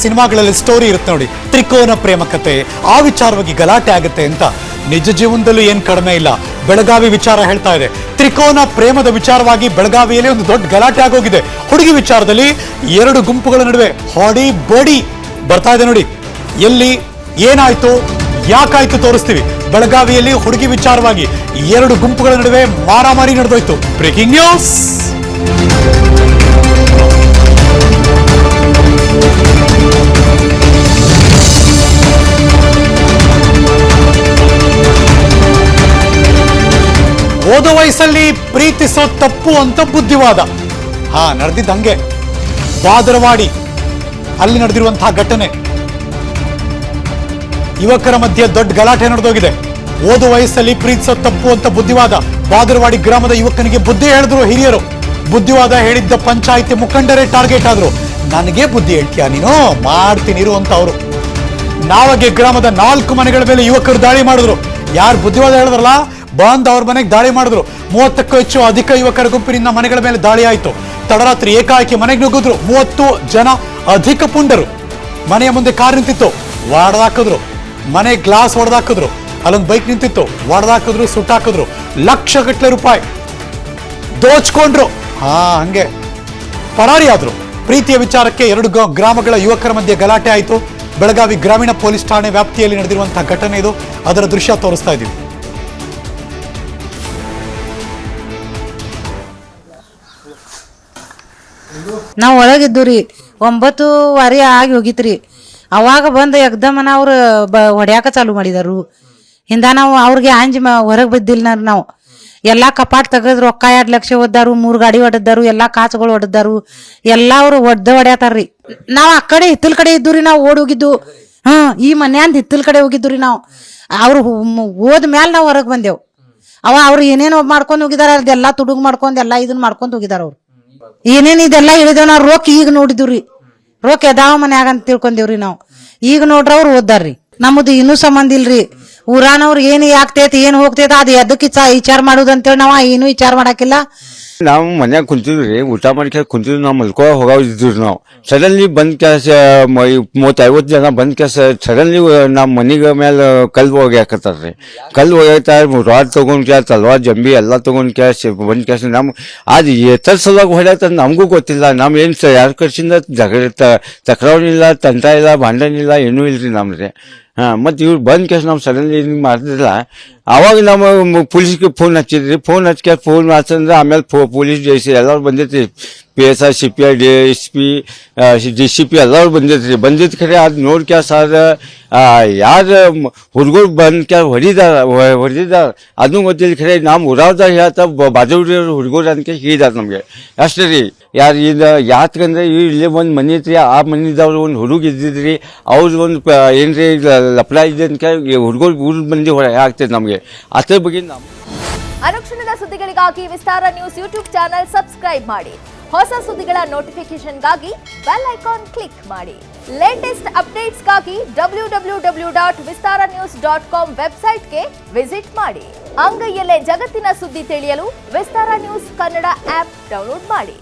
ಸಿನಿಮಾಗಳಲ್ಲಿ ಸ್ಟೋರಿ ಇರುತ್ತೆ ನೋಡಿ, ತ್ರಿಕೋನ ಪ್ರೇಮ ಕತೆ, ಆ ವಿಚಾರವಾಗಿ ಗಲಾಟೆ ಆಗುತ್ತೆ ಅಂತ ನಿಜ ಜೀವನದಲ್ಲೂ ಏನ್ ಕಡಿಮೆ ಇಲ್ಲ. ಬೆಳಗಾವಿ ವಿಚಾರ ಹೇಳ್ತಾ ಇದೆ. ತ್ರಿಕೋನ ಪ್ರೇಮದ ವಿಚಾರವಾಗಿ ಬೆಳಗಾವಿಯಲ್ಲಿ ಒಂದು ದೊಡ್ಡ ಗಲಾಟೆ ಆಗೋಗಿದೆ. ಹುಡುಗಿ ವಿಚಾರದಲ್ಲಿ ಎರಡು ಗುಂಪುಗಳ ನಡುವೆ ಹೊಡಿ ಬಡಿ ಬರ್ತಾ ಇದೆ ನೋಡಿ. ಎಲ್ಲಿ ಏನಾಯ್ತು, ಯಾಕಾಯ್ತು ತೋರಿಸ್ತೀವಿ. ಬೆಳಗಾವಿಯಲ್ಲಿ ಹುಡುಗಿ ವಿಚಾರವಾಗಿ ಎರಡು ಗುಂಪುಗಳ ನಡುವೆ ಮಾರಾಮಾರಿ ನಡೆದೋಯ್ತು. Breaking news. ಓದೋ ವಯಸ್ಸಲ್ಲಿ ಪ್ರೀತಿಸೋ ತಪ್ಪು ಅಂತ ಬುದ್ಧಿವಾದ. ನಡೆದಿದ್ದ ಹಂಗೆ ಬಾದರವಾಡಿ ಅಲ್ಲಿ ನಡೆದಿರುವಂತಹ ಘಟನೆ. ಯುವಕರ ಮಧ್ಯೆ ದೊಡ್ಡ ಗಲಾಟೆ ನಡೆದೋಗಿದೆ. ಓದೋ ವಯಸ್ಸಲ್ಲಿ ಪ್ರೀತಿಸೋ ತಪ್ಪು ಅಂತ ಬುದ್ಧಿವಾದ. ಬಾದರವಾಡಿ ಗ್ರಾಮದ ಯುವಕನಿಗೆ ಬುದ್ಧಿ ಹೇಳಿದ್ರು ಹಿರಿಯರು. ಬುದ್ಧಿವಾದ ಹೇಳಿದ್ದ ಪಂಚಾಯಿತಿ ಮುಖಂಡರೇ ಟಾರ್ಗೆಟ್ ಆದ್ರು. ನನಗೆ ಬುದ್ಧಿ ಹೇಳ್ತೀಯ ನೀನು, ಮಾಡ್ತೀನಿ ಇರು ಅಂತ ಅವರು. ನಾವಗೆ ಗ್ರಾಮದ 4 ಮನೆಗಳ ಮೇಲೆ ಯುವಕರು ದಾಳಿ ಮಾಡಿದ್ರು. ಯಾರು ಬುದ್ಧಿವಾದ ಹೇಳಿದ್ರಲ್ಲ, ಬಂದ್ ಅವ್ರ ಮನೆಗೆ ದಾಳಿ ಮಾಡಿದ್ರು. 30ಕ್ಕೂ ಹೆಚ್ಚು ಅಧಿಕ ಯುವಕರ ಗುಂಪಿನಿಂದ ಮನೆಗಳ ಮೇಲೆ ದಾಳಿ ಆಯಿತು. ತಡರಾತ್ರಿ ಏಕಾಏಕಿ ಮನೆಗೆ ನುಗ್ಗಿದ್ರು. 30 ಜನ ಅಧಿಕ ಪುಂಡರು. ಮನೆಯ ಮುಂದೆ ಕಾರ್ ನಿಂತಿತ್ತು, ಒಡೆದಾಕಿದ್ರು. ಮನೆ ಗ್ಲಾಸ್ ಹೊಡೆದಾಕಿದ್ರು. ಅಲ್ಲೊಂದು ಬೈಕ್ ನಿಂತಿತ್ತು, ಒಡೆದಾಕಿದ್ರು, ಸುಟ್ಟಾಕಿದ್ರು. ಲಕ್ಷಗಟ್ಟಲೆ ರೂಪಾಯಿ ದೋಚ್ಕೊಂಡ್ರು. ಹಂಗೆ ಪರಾರಿ ಆದ್ರು. ಪ್ರೀತಿಯ ವಿಚಾರಕ್ಕೆ 2 ಗ್ರಾಮಗಳ ಯುವಕರ ಮಧ್ಯೆ ಗಲಾಟೆ ಆಯಿತು. ಬೆಳಗಾವಿ ಗ್ರಾಮೀಣ ಪೊಲೀಸ್ ಠಾಣೆ ವ್ಯಾಪ್ತಿಯಲ್ಲಿ ನಡೆದಿರುವಂತಹ ಘಟನೆ ಇದು. ಅದರ ದೃಶ್ಯ ತೋರಿಸ್ತಾ ಇದ್ದೀವಿ. ನಾವು ಒಳಗಿದ್ದು 9:15 ಆಗಿ ಹೋಗಿತ್ರಿ. ಅವಾಗ ಬಂದು ಎಕ್ದಮನ ಅವ್ರು ಹೊಡ್ಯಾಕ ಚಾಲು ಮಾಡಿದಾರು. ಹಿಂದ ನಾವು ಅವ್ರಿಗೆ ಅಂಜಿ ಹೊರಗೆ ಬಿದ್ದಿಲ್ಲ. ನಾವು ಎಲ್ಲಾ ಕಪಾಟ್ ತೆಗೆದ್ರು. ರೊಕ್ಕ 2 ಲಕ್ಷ ಒದ್ದಾರು, 3 ಗಾಡಿ ಹೊಡೆದಾರು, ಎಲ್ಲಾ ಕಾಚುಗಳು ಹೊಡೆದಾರು. ಎಲ್ಲಾ ಅವ್ರು ಹೊಡೆದಾತಾರ್ರಿ. ನಾವ್ ಆ ಕಡೆ ಹಿತ್ತಲ್ ಕಡೆ ಇದ್ದು ನಾವು ಓಡ್ ಹೋಗಿದ್ದು. ಈ ಮನ್ಯಾಂದ ಹಿತ್ತಲ್ ಕಡೆ ಹೋಗಿದ್ದು ನಾವು. ಅವ್ರು ಹೋದ್ಮ್ಯಾಲ ನಾವು ಹೊರಗೆ ಬಂದೆವು. ಅವ್ರು ಏನೇನೋ ಮಾಡ್ಕೊಂಡು ಹೋಗಿದಾರ, ಅದೆಲ್ಲಾ ತುಡುಗ್ ಮಾಡ್ಕೊಂಡ್ ಎಲ್ಲಾ ಇದನ್ನ ಮಾಡ್ಕೊಂಡ್ ಹೋಗಿದಾರ. ಅವ್ರು ಏನೇನ್ ಇದೆಲ್ಲಾ ಹೇಳಿದೇವ್. ನಾವ್ ರೊಕ್ಕ ಈಗ ನೋಡಿದ್ವಿ. ರೊಕ್ಕ ಎದಾವ ಮನ್ಯಾಗ ಅಂತ ತಿಳ್ಕೊಂಡೇವ್ರಿ ನಾವು. ಈಗ ನೋಡ್ರ ಅವ್ರು ಓದ್ದಾರ್ರಿ. ನಮ್ದು ಇನ್ನೂ ಸಂಬಂಧ ಇಲ್ರಿ. ಊರಾನವ್ರು ಏನ್ ಆಗ್ತೈತಿ ಏನ್ ಹೋಗ್ತೈತ ಅದ್ ಎದಕ್ ವಿಚಾರ ಮಾಡುದಂತೇಳಿ ನಾವ್ ಏನು ವಿಚಾರ ಮಾಡಾಕಿಲ್ಲ. ನಾವು ಮನ್ಯಾಗ ಕುಂತಿದ್ವಿ, ಊಟ ಮಾಡಿ ಕುಂತಿದ್ವಿ. ನಾವು ಮಲ್ಕೋ ಹೋಗಿದ್ವಿ. ನಾವು ಸಡನ್ಲಿ ಬಂದ್ ಕ್ಯಾಸ್ 30-50 ಜನ ಬಂದ್ ಕ್ಯಾಸ್ ಸಡನ್ಲಿ ನಮ್ಮ ಮನಿಗ ಮೇಲೆ ಕಲ್ಲು ಹೋಗ್ಯಾಕತ್ತಾರ್ರಿ. ಕಲ್ಲು ಹೋಗ್ಯಾಕ ರಾಡ್ ತಗೊಂಡ್ ಕ್ಯಾಸ್, ತಲ್ವಾರ್ ಜಂಬಿ ಎಲ್ಲಾ ತಗೊಂಡ್ ಕ್ಯಾಸ್ ಬಂದ್ ಕ್ಯಾಸ್ ನಮ್ ಅದ್ ಎತ್ತರ ಸಲುವಾಗಿ ಹೊಡ್ಯಾತ ನಮಗೂ ಗೊತ್ತಿಲ್ಲ. ನಮ್ ಏನ್ ಯಾರ ಕರ್ಸಿಂದ ತಕರಾವಣಿಲ್ಲ, ತಂಟ ಇಲ್ಲ, ಭಾಂಡನಿಲ್ಲ, ಏನೂ ಇಲ್ರಿ ನಮ್ರಿ. ಮತ್ ಇವ್ರು ಬಂದ್ ಕೇಸ್ ನಾವು ಸಡನ್ಲಿ ಮಾಡಿದ್ರಲ್ಲ. ಅವಾಗ ನಮ್ಮ ಪೊಲೀಸ್ಗೆ ಫೋನ್ ಹಚ್ಚಿದ್ರಿ. ಫೋನ್ ಹಚ್ಕ ಫೋನ್ ಹಚ್ಚಂದ್ರೆ ಆಮೇಲೆ ಪೊಲೀಸ್ ಎಲ್ಲರೂ ಬಂದಿತ್ರಿ. PSI, CPI, DSP, DCP ಎಲ್ಲರೂ ಬಂದಿತ್ರಿ. ಬಂದಿದ್ ಖರೆ ಅದ್ ನೋಡ್ಕ್ಯಾ ಸರ್ ಯಾರ ಹುಡುಗರು ಬಂದ್ ಕ್ಯಾ ಹೊಡಿದಾರ ಅದನ್ನು ಗೊತ್ತಿಲ್ಲ. ಖರೆ ನಮ್ಮ ಊರಾವ್ದಾಗ ಹೇಳ್ತಾ ಬಾಜು ಹುಡುಗರು ಅಂತ ಹೇಳಿದಾರ ನಮ್ಗೆ ಅಷ್ಟೇ ರೀ. ಯಾರು ಇದು ಯಾಕಂದ್ರೆ ಇಲ್ಲೇ ಒಂದು ಮನೆ ಐತ್ರಿ. ಆ ಮನೆದವ್ರು ಒಂದು ಹುಡುಗ ಇದ್ದಿದ್ರಿ. ಅವ್ರದ್ದು ಒಂದು ಏನ್ರಿ ಲಪಡ ಇದೆ ಅಂತ ಹುಡುಗರು ಊರ್ ಮಂದಿ ಆಗ್ತದೆ ನಮ್ಗೆ. ಅದ್ರ ಬಗ್ಗೆ ಅನುಕ್ಷಣದ ಸುದ್ದಿಗಳಿಗಾಗಿ ವಿಸ್ತಾರ ನ್ಯೂಸ್ ಯೂಟ್ಯೂಬ್ ಚಾನೆಲ್ ಸಬ್ಸ್ಕ್ರೈಬ್ ಮಾಡಿ. ಹೊಸ ಸುದ್ದಿಗಳ ನೋಟಿಫಿಕೇಶನ್ಗಾಗಿ ಬೆಲ್ ಐಕಾನ್ ಕ್ಲಿಕ್ ಮಾಡಿ. ಲೇಟೆಸ್ಟ್ ಅಪ್ಡೇಟ್ಸ್ಗಾಗಿ www.vistaranews.com ವೆಬ್ಸೈಟ್ಗೆ ವಿಸಿಟ್ ಮಾಡಿ. ಅಂಗೈಯಲ್ಲೇ ಜಗತ್ತಿನ ಸುದ್ದಿ ತಿಳಿಯಲು ವಿಸ್ತಾರ ನ್ಯೂಸ್ ಕನ್ನಡ ಆಪ್ ಡೌನ್ಲೋಡ್ ಮಾಡಿ.